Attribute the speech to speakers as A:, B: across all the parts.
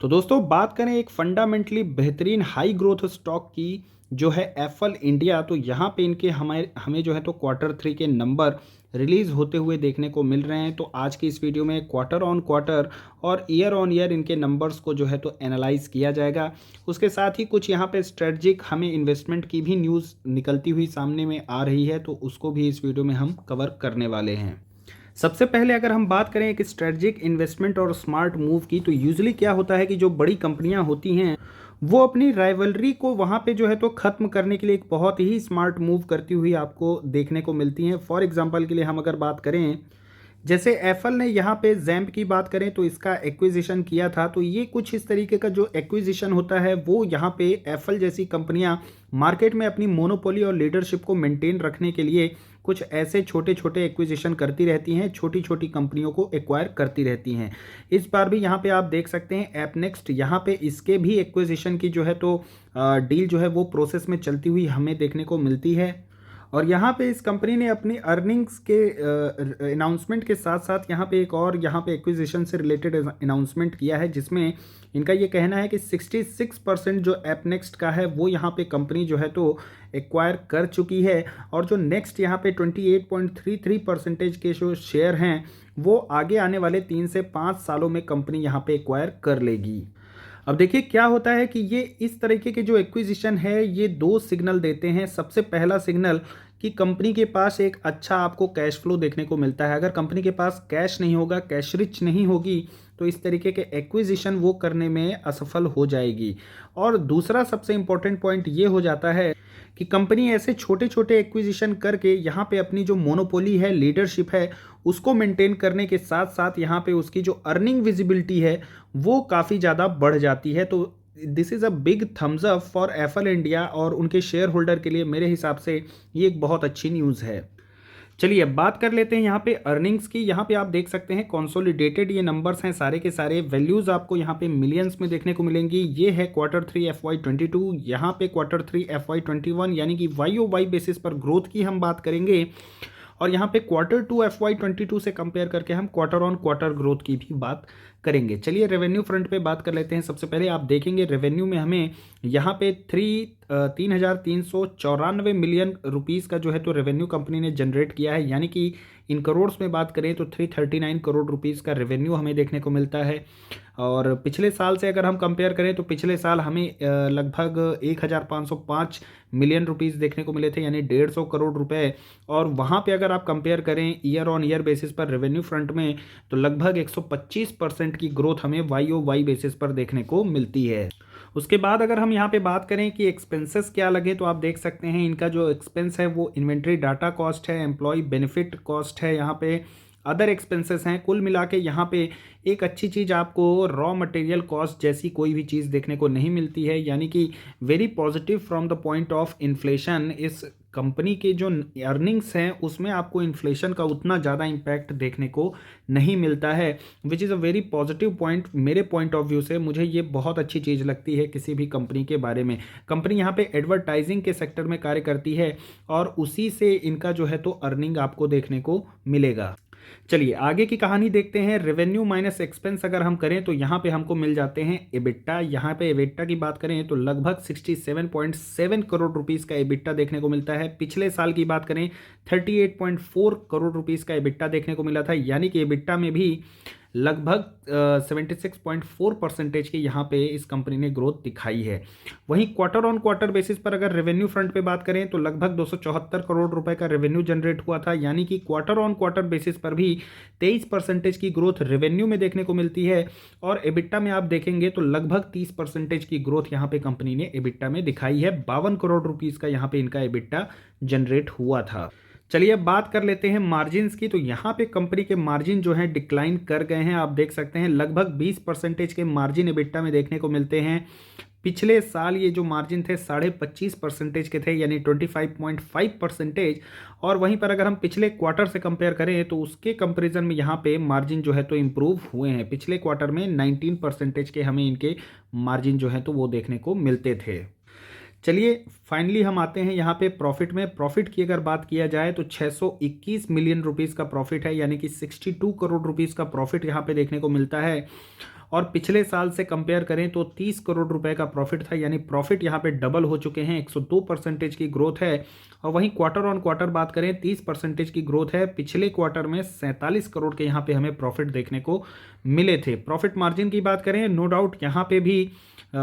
A: तो दोस्तों बात करें एक फंडामेंटली बेहतरीन हाई ग्रोथ स्टॉक की जो है एफल इंडिया। तो यहाँ पे इनके हमें हमें जो है तो क्वार्टर 3 के नंबर रिलीज़ होते हुए देखने को मिल रहे हैं। तो आज की इस वीडियो में क्वार्टर ऑन क्वार्टर और ईयर ऑन ईयर इनके नंबर्स को जो है तो एनालाइज किया जाएगा। उसके साथ ही कुछ यहाँ पे स्ट्रेटजिक हमें इन्वेस्टमेंट की भी न्यूज़ निकलती हुई सामने में आ रही है, तो उसको भी इस वीडियो में हम कवर करने वाले हैं। सबसे पहले अगर हम बात करें एक स्ट्रेटजिक इन्वेस्टमेंट और स्मार्ट मूव की, तो यूजुअली क्या होता है कि जो बड़ी कंपनियां होती हैं वो अपनी राइवलरी को वहाँ पे जो है तो ख़त्म करने के लिए एक बहुत ही स्मार्ट मूव करती हुई आपको देखने को मिलती हैं। फॉर एग्जांपल के लिए हम अगर बात करें, जैसे एप्पल ने यहाँ पे जैम्प की बात करें तो इसका एक्विजिशन किया था। तो ये कुछ इस तरीके का जो एक्विजिशन होता है वो यहाँ पे एप्पल जैसी कंपनियाँ मार्केट में अपनी मोनोपोली और लीडरशिप को मेंटेन रखने के लिए कुछ ऐसे छोटे छोटे एक्विजिशन करती रहती हैं, छोटी छोटी कंपनियों को एक्वायर करती रहती हैं। इस बार भी यहाँ पे आप देख सकते हैं एपनेक्स्ट, यहाँ पे इसके भी एक्विजिशन की जो है तो डील जो है वो प्रोसेस में चलती हुई हमें देखने को मिलती है। और यहाँ पे इस कंपनी ने अपनी अर्निंग्स के अनाउंसमेंट के साथ साथ यहाँ पे एक और यहाँ पे एक्विजिशन से रिलेटेड अनाउंसमेंट किया है, जिसमें इनका ये कहना है कि 66% जो एपनेक्स्ट का है वो यहाँ पे कंपनी जो है तो एक्वायर कर चुकी है, और जो नेक्स्ट यहाँ पे 28.33% के जो शेयर हैं वो आगे आने वाले 3 से 5 सालों में कंपनी यहाँ पे एक्वायर कर लेगी। अब देखिए क्या होता है कि ये इस तरीके के जो एक्विजिशन है ये दो सिग्नल देते हैं। सबसे पहला सिग्नल कि कंपनी के पास एक अच्छा आपको कैश फ्लो देखने को मिलता है। अगर कंपनी के पास कैश नहीं होगा, कैश रिच नहीं होगी, तो इस तरीके के एक्विजिशन वो करने में असफल हो जाएगी। और दूसरा सबसे इंपॉर्टेंट पॉइंट ये हो जाता है कि कंपनी ऐसे छोटे छोटे एक्विजिशन करके यहाँ पे अपनी जो मोनोपोली है, लीडरशिप है, उसको मेंटेन करने के साथ साथ यहाँ पे उसकी जो अर्निंग विजिबिलिटी है वो काफ़ी ज़्यादा बढ़ जाती है। तो this is a big thumbs up for apple India, और उनके शेयर होल्डर के लिए मेरे हिसाब से ये एक बहुत अच्छी न्यूज़ है। चलिए अब बात कर लेते हैं यहाँ पे अर्निंग्स की। यहाँ पे आप देख सकते हैं कंसोलिडेटेड ये नंबर्स हैं सारे के सारे। वैल्यूज़ आपको यहाँ पे मिलियंस में देखने को मिलेंगी। ये है क्वार्टर 3 FY22, यहाँ पे क्वार्टर 3 FY21, यानी कि YOY बेसिस पर ग्रोथ की हम बात करेंगे। और यहाँ पे क्वार्टर 2 FY22 से कंपेयर करके हम क्वार्टर ऑन क्वार्टर ग्रोथ की भी बात करेंगे। चलिए रेवेन्यू फ्रंट पे बात कर लेते हैं। सबसे पहले आप देखेंगे रेवेन्यू में हमें यहाँ पे 3,394 मिलियन रुपीज़ का जो है तो रेवेन्यू कंपनी ने जनरेट किया है, यानी कि इन करोड्स में बात करें तो 339 करोड़ रुपीज़ का रेवेन्यू हमें देखने को मिलता है। और पिछले साल से अगर हम कंपेयर करें तो पिछले साल हमें लगभग 1,505 मिलियन रुपीज़ देखने को मिले थे, यानी 150 करोड़ रुपए। और वहाँ पे अगर आप कंपेयर करें ईयर ऑन ईयर बेसिस पर रेवेन्यू फ्रंट में, तो लगभग 125% की ग्रोथ हमें YOY बेसिस पर देखने को मिलती है। उसके बाद अगर हम यहाँ पे बात करें कि एक्सपेंसेस क्या लगे, तो आप देख सकते हैं इनका जो एक्सपेंस है वो इन्वेंट्री डाटा कॉस्ट है, एम्प्लॉय बेनिफिट कॉस्ट है, यहाँ पे अदर एक्सपेंसेस हैं। कुल मिला के यहाँ पे एक अच्छी चीज़ आपको रॉ मटेरियल कॉस्ट जैसी कोई भी चीज़ देखने को नहीं मिलती है, यानी कि very positive from the point of inflation. इस कंपनी के जो अर्निंग्स हैं उसमें आपको इन्फ्लेशन का उतना ज़्यादा इम्पैक्ट देखने को नहीं मिलता है, which is a very positive point मेरे पॉइंट ऑफ व्यू से। मुझे ये बहुत अच्छी चीज़ लगती है किसी भी कंपनी के बारे में। कंपनी यहाँ पे एडवर्टाइजिंग के सेक्टर में कार्य करती है और उसी से इनका जो है तो अर्निंग आपको देखने को मिलेगा। चलिए आगे की कहानी देखते हैं। रेवेन्यू माइनस एक्सपेंस अगर हम करें तो यहाँ पे हमको मिल जाते हैं एबिट्टा। यहाँ पे एबिट्टा की बात करें तो लगभग 67.7 करोड़ रुपीज़ का एबिट्टा देखने को मिलता है। पिछले साल की बात करें 38.4 करोड़ रुपीज़ का एबिट्टा देखने को मिला था, यानी कि एबिट्टा में भी लगभग 76.4% की यहाँ पे इस कंपनी ने ग्रोथ दिखाई है। वहीं क्वार्टर ऑन क्वार्टर बेसिस पर अगर रेवेन्यू फ्रंट पे बात करें तो लगभग 274 करोड़ रुपए का रेवेन्यू जनरेट हुआ था, यानी कि क्वार्टर ऑन क्वार्टर बेसिस पर भी 23% की ग्रोथ रेवेन्यू में देखने को मिलती है। और एबिट्टा में आप देखेंगे तो लगभग 30% की ग्रोथ यहाँ पे कंपनी ने एबिट्टा में दिखाई है। 52 करोड़ रुपीज़ का यहाँ पे इनका एबिट्टा जनरेट हुआ था। चलिए अब बात कर लेते हैं मार्जिन्स की। तो यहाँ पे कंपनी के मार्जिन जो हैं डिक्लाइन कर गए हैं। आप देख सकते हैं लगभग 20% के मार्जिन एबिट्टा में देखने को मिलते हैं। पिछले साल ये जो मार्जिन थे 25.5% के थे, यानी 25.5%। और वहीं पर अगर हम पिछले क्वार्टर से कंपेयर करें तो उसके कंपैरिजन में यहाँ पे मार्जिन जो है तो इम्प्रूव हुए हैं। पिछले क्वार्टर में 19% के हमें इनके मार्जिन जो है तो वो देखने को मिलते थे। चलिए फाइनली हम आते हैं यहाँ पे प्रॉफिट में। प्रॉफिट की अगर बात किया जाए तो 621 मिलियन रुपीज़ का प्रॉफिट है, यानी कि 62 करोड़ रुपीज़ का प्रॉफिट यहाँ पे देखने को मिलता है। और पिछले साल से कंपेयर करें तो 30 करोड़ रुपए का प्रॉफिट था, यानी प्रॉफिट यहाँ पे डबल हो चुके हैं, 102% की ग्रोथ है। और वहीं क्वार्टर ऑन क्वार्टर बात करें 30% की ग्रोथ है। पिछले क्वार्टर में 47 करोड़ के यहाँ पे हमें प्रॉफिट देखने को मिले थे। प्रॉफिट मार्जिन की बात करें, नो डाउट यहाँ पे भी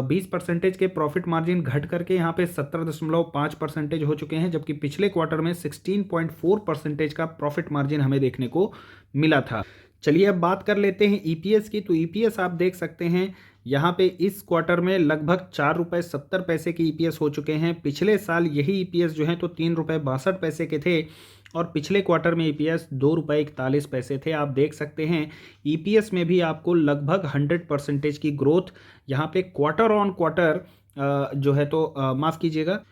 A: 20% के प्रॉफिट मार्जिन घट करके यहाँ पे 17.5% हो चुके हैं, जबकि पिछले क्वार्टर में 16.4% का प्रॉफिट मार्जिन हमें देखने को मिला था। चलिए अब बात कर लेते हैं ईपीएस की। तो ईपीएस आप देख सकते हैं यहाँ पे इस क्वार्टर में लगभग 4 रुपये 70 पैसे की ईपीएस हो चुके हैं। पिछले साल यही ईपीएस जो है तो 3 रुपये 62 पैसे के थे, और पिछले क्वार्टर में ईपीएस 2 रुपये 41 पैसे थे। आप देख सकते हैं ईपीएस में भी आपको लगभग 100% की ग्रोथ यहाँ पे क्वार्टर ऑन क्वार्टर जो है तो माफ़ कीजिएगा,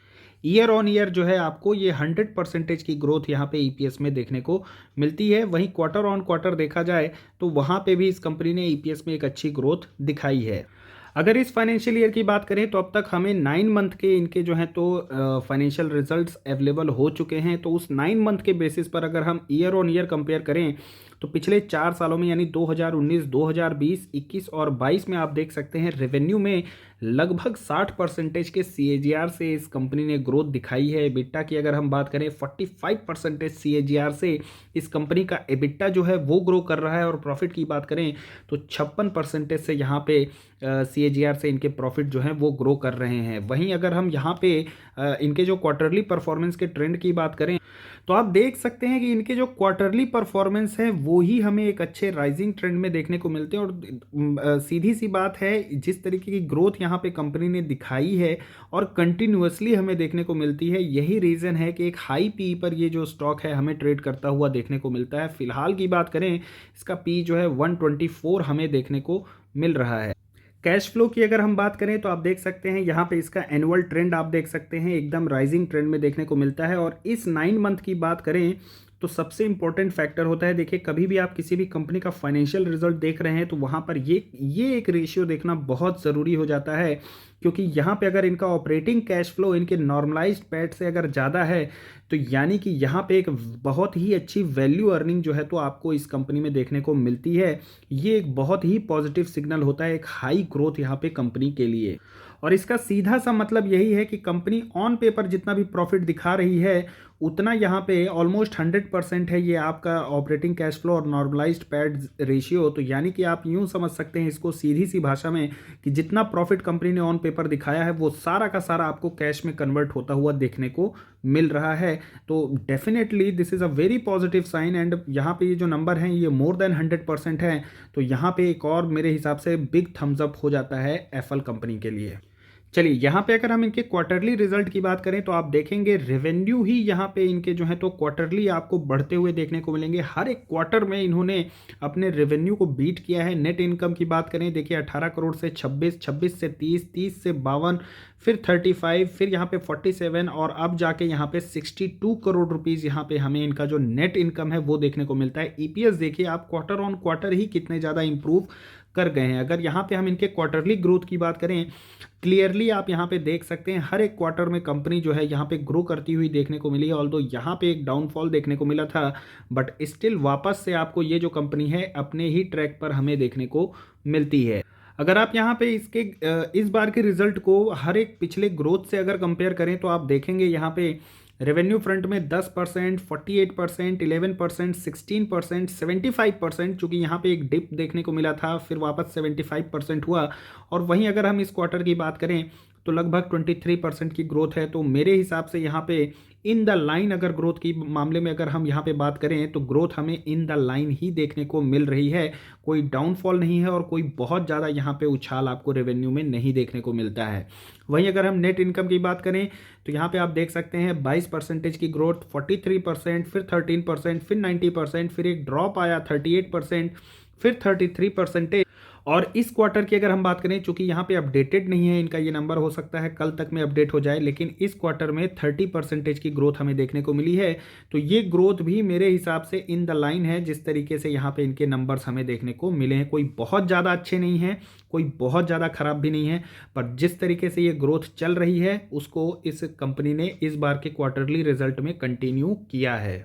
A: ईयर ऑन ईयर जो है आपको ये 100% की ग्रोथ यहाँ पे ईपीएस में देखने को मिलती है। वहीं क्वार्टर ऑन क्वार्टर देखा जाए तो वहाँ पे भी इस कंपनी ने ईपीएस में एक अच्छी ग्रोथ दिखाई है। अगर इस फाइनेंशियल ईयर की बात करें तो अब तक हमें 9 मंथ के इनके जो हैं तो फाइनेंशियल रिजल्ट्स अवेलेबल हो चुके हैं। तो उस 9 मंथ के बेसिस पर अगर हम ईयर ऑन ईयर कंपेयर करें तो पिछले 4 सालों में यानी 2019, 2020, 21 और 22 में आप देख सकते हैं रेवेन्यू में लगभग 60% के सीएजीआर से इस कंपनी ने ग्रोथ दिखाई है। एबिटा की अगर हम बात करें 45% सीएजीआर से इस कंपनी का एबिटा जो है वो ग्रो कर रहा है, और प्रॉफिट की बात करें तो 56% से यहाँ पे सीएजीआर से इनके प्रॉफिट जो हैं वो ग्रो कर रहे हैं। वहीं अगर हम यहाँ पे इनके जो क्वार्टरली परफॉर्मेंस के ट्रेंड की बात करें तो आप देख सकते हैं कि इनके जो क्वार्टरली परफॉर्मेंस है वो ही हमें एक अच्छे राइजिंग ट्रेंड में देखने को मिलते हैं। और सीधी सी बात है, जिस तरीके की ग्रोथ यहाँ पे कंपनी ने दिखाई है और कंटिन्यूअसली हमें देखने को मिलती है, यही रीज़न है कि एक हाई पी पर ये जो स्टॉक है हमें ट्रेड करता हुआ देखने को मिलता है। फिलहाल की बात करें इसका पी जो है 124 हमें देखने को मिल रहा है। कैश फ्लो की अगर हम बात करें तो आप देख सकते हैं यहाँ पे इसका एनुअल ट्रेंड आप देख सकते हैं एकदम राइजिंग ट्रेंड में देखने को मिलता है। और इस 9 मंथ की बात करें तो सबसे इंपॉर्टेंट फैक्टर होता है, देखिए कभी भी आप किसी भी कंपनी का फाइनेंशियल रिजल्ट देख रहे हैं तो वहाँ पर ये एक रेशियो देखना बहुत ज़रूरी हो जाता है, क्योंकि यहाँ पे अगर इनका ऑपरेटिंग कैश फ्लो इनके नॉर्मलाइज्ड पैट से अगर ज़्यादा है तो यानी कि यहाँ पे एक बहुत ही अच्छी वैल्यू अर्निंग जो है तो आपको इस कंपनी में देखने को मिलती है। ये एक बहुत ही पॉजिटिव सिग्नल होता है एक हाई ग्रोथ यहाँ पे कंपनी के लिए। और इसका सीधा सा मतलब यही है कि कंपनी ऑन पेपर जितना भी प्रॉफिट दिखा रही है उतना यहाँ पे ऑलमोस्ट 100% है ये आपका ऑपरेटिंग कैश फ्लो और नॉर्मलाइज्ड पैड रेशियो। तो यानी कि आप यूँ समझ सकते हैं इसको सीधी सी भाषा में कि जितना प्रॉफिट कंपनी ने ऑन पेपर दिखाया है वो सारा का सारा आपको कैश में कन्वर्ट होता हुआ देखने को मिल रहा है। तो definitely this is a very positive sign, and यहाँ पे ये जो नंबर हैं ये मोर देन 100% है। तो यहाँ पे एक और मेरे हिसाब से बिग थम्स अप हो जाता है एफएल कंपनी के लिए। चलिए यहाँ पे अगर हम इनके क्वार्टरली रिजल्ट की बात करें तो आप देखेंगे रेवेन्यू ही यहाँ पे इनके जो है तो क्वार्टरली आपको बढ़ते हुए देखने को मिलेंगे। हर एक क्वार्टर में इन्होंने अपने रेवेन्यू को बीट किया है। नेट इनकम की बात करें, देखिए 18 करोड़ से 26, 26 से 30, 30 से 52, फिर 35, फिर यहाँ पे 47 और अब जाके यहाँ पे 62 करोड़ रुपीज़ यहाँ पे हमें इनका जो नेट इनकम है वो देखने को मिलता है। ईपीएस देखिए आप क्वार्टर ऑन क्वार्टर ही कितने ज़्यादा इंप्रूव कर गए हैं। अगर यहाँ पे हम इनके क्वार्टरली ग्रोथ की बात करें, क्लियरली आप यहाँ पे देख सकते हैं हर एक क्वार्टर में कंपनी जो है यहाँ पे ग्रो करती हुई देखने को मिली है। ऑल्दो यहाँ पे एक डाउनफॉल देखने को मिला था, बट स्टिल वापस से आपको ये जो कंपनी है अपने ही ट्रैक पर हमें देखने को मिलती है। अगर आप यहाँ पे इसके इस बार के रिजल्ट को हर एक पिछले ग्रोथ से अगर कंपेयर करें तो आप देखेंगे यहाँ पे रेवेन्यू फ्रंट में 10%, 48%, 11%, 16%, 75%, चूँकि यहाँ पे एक डिप देखने को मिला था फिर वापस 75% हुआ। और वहीं अगर हम इस क्वार्टर की बात करें तो लगभग 23% की ग्रोथ है। तो मेरे हिसाब से यहाँ पे इन द लाइन अगर ग्रोथ की मामले में अगर हम यहाँ पे बात करें तो ग्रोथ हमें इन द लाइन ही देखने को मिल रही है। कोई डाउनफॉल नहीं है और कोई बहुत ज़्यादा यहाँ पे उछाल आपको रेवेन्यू में नहीं देखने को मिलता है। वहीं अगर हम नेट इनकम की बात करें तो यहाँ पे आप देख सकते हैं 22% की ग्रोथ, 43%, फिर 13%, फिर 90%, फिर एक ड्रॉप आया 38%, फिर 33%। और इस क्वार्टर की अगर हम बात करें, चूंकि यहाँ पे अपडेटेड नहीं है इनका ये नंबर, हो सकता है कल तक में अपडेट हो जाए, लेकिन इस क्वार्टर में 30% की ग्रोथ हमें देखने को मिली है। तो ये ग्रोथ भी मेरे हिसाब से इन द लाइन है जिस तरीके से यहाँ पे इनके नंबर्स हमें देखने को मिले हैं। कोई बहुत ज़्यादा अच्छे नहीं हैं, कोई बहुत ज़्यादा ख़राब भी नहीं है, पर जिस तरीके से ये ग्रोथ चल रही है उसको इस कंपनी ने इस बार के क्वार्टरली रिजल्ट में कंटिन्यू किया है।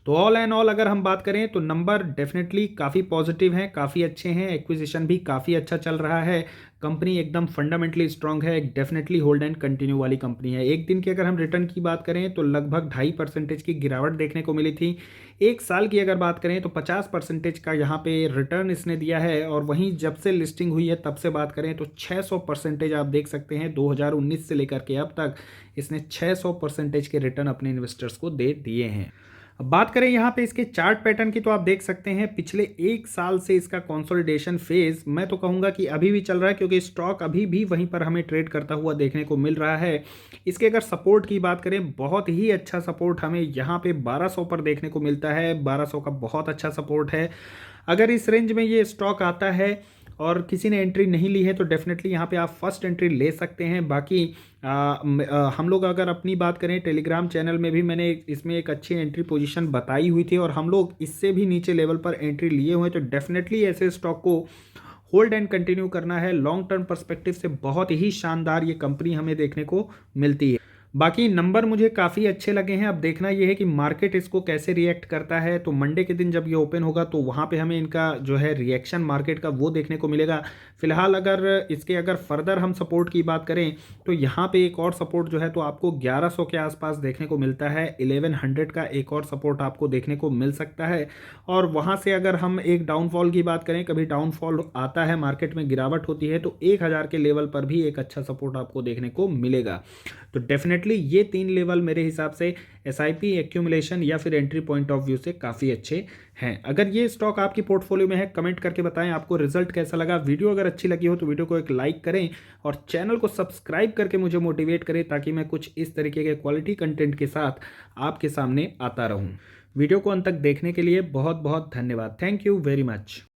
A: तो ऑल एंड ऑल अगर हम बात करें तो नंबर डेफिनेटली काफ़ी पॉजिटिव हैं, काफ़ी अच्छे हैं, एक्विजिशन भी काफ़ी अच्छा चल रहा है, कंपनी एकदम फंडामेंटली स्ट्रांग है, डेफिनेटली होल्ड एंड कंटिन्यू वाली कंपनी है। एक दिन की अगर हम रिटर्न की बात करें तो लगभग 2.5% की गिरावट देखने को मिली थी। एक साल की अगर बात करें तो 50% का यहाँ पे रिटर्न इसने दिया है, और वहीं जब से लिस्टिंग हुई है तब से बात करें तो 600% आप देख सकते हैं, 2019 से लेकर के अब तक इसने 600% के रिटर्न अपने इन्वेस्टर्स को दे दिए हैं। अब बात करें यहाँ पे इसके चार्ट पैटर्न की, तो आप देख सकते हैं पिछले एक साल से इसका कंसोलिडेशन फेज मैं तो कहूँगा कि अभी भी चल रहा है, क्योंकि स्टॉक अभी भी वहीं पर हमें ट्रेड करता हुआ देखने को मिल रहा है। इसके अगर सपोर्ट की बात करें, बहुत ही अच्छा सपोर्ट हमें यहाँ पे 1200 पर देखने को मिलता है। 1200 का बहुत अच्छा सपोर्ट है। अगर इस रेंज में ये स्टॉक आता है और किसी ने एंट्री नहीं ली है तो डेफिनेटली यहाँ पे आप फर्स्ट एंट्री ले सकते हैं। बाकी हम लोग अगर अपनी बात करें, टेलीग्राम चैनल में भी मैंने इसमें एक अच्छी एंट्री पोजीशन बताई हुई थी, और हम लोग इससे भी नीचे लेवल पर एंट्री लिए हुए हैं। तो डेफिनेटली ऐसे स्टॉक को होल्ड एंड कंटिन्यू करना है। लॉन्ग टर्म पर्सपेक्टिव से बहुत ही शानदार ये कंपनी हमें देखने को मिलती है। बाकी नंबर मुझे काफ़ी अच्छे लगे हैं। अब देखना ये है कि मार्केट इसको कैसे रिएक्ट करता है। तो मंडे के दिन जब ये ओपन होगा तो वहाँ पे हमें इनका जो है रिएक्शन मार्केट का वो देखने को मिलेगा। फिलहाल अगर इसके अगर फर्दर हम सपोर्ट की बात करें तो यहाँ पे एक और सपोर्ट जो है तो आपको 1100 के आसपास देखने को मिलता है। 1100 का एक और सपोर्ट आपको देखने को मिल सकता है। और वहाँ से अगर हम एक डाउनफॉल की बात करें, कभी डाउनफॉल आता है, मार्केट में गिरावट होती है, तो 1000 के लेवल पर भी एक अच्छा सपोर्ट आपको देखने को मिलेगा। तो डेफिनेटली ये 3 लेवल मेरे हिसाब से एसआईपी एक्यूमुलेशन या फिर एंट्री पॉइंट ऑफ व्यू से काफ़ी अच्छे हैं। अगर ये स्टॉक आपकी पोर्टफोलियो में है, कमेंट करके बताएं आपको रिजल्ट कैसा लगा। वीडियो अगर अच्छी लगी हो तो वीडियो को एक लाइक करें और चैनल को सब्सक्राइब करके मुझे मोटिवेट करें, ताकि मैं कुछ इस तरीके के क्वालिटी कंटेंट के साथ आपके सामने आता रहूं। वीडियो को अंत तक देखने के लिए बहुत बहुत धन्यवाद। Thank you very much.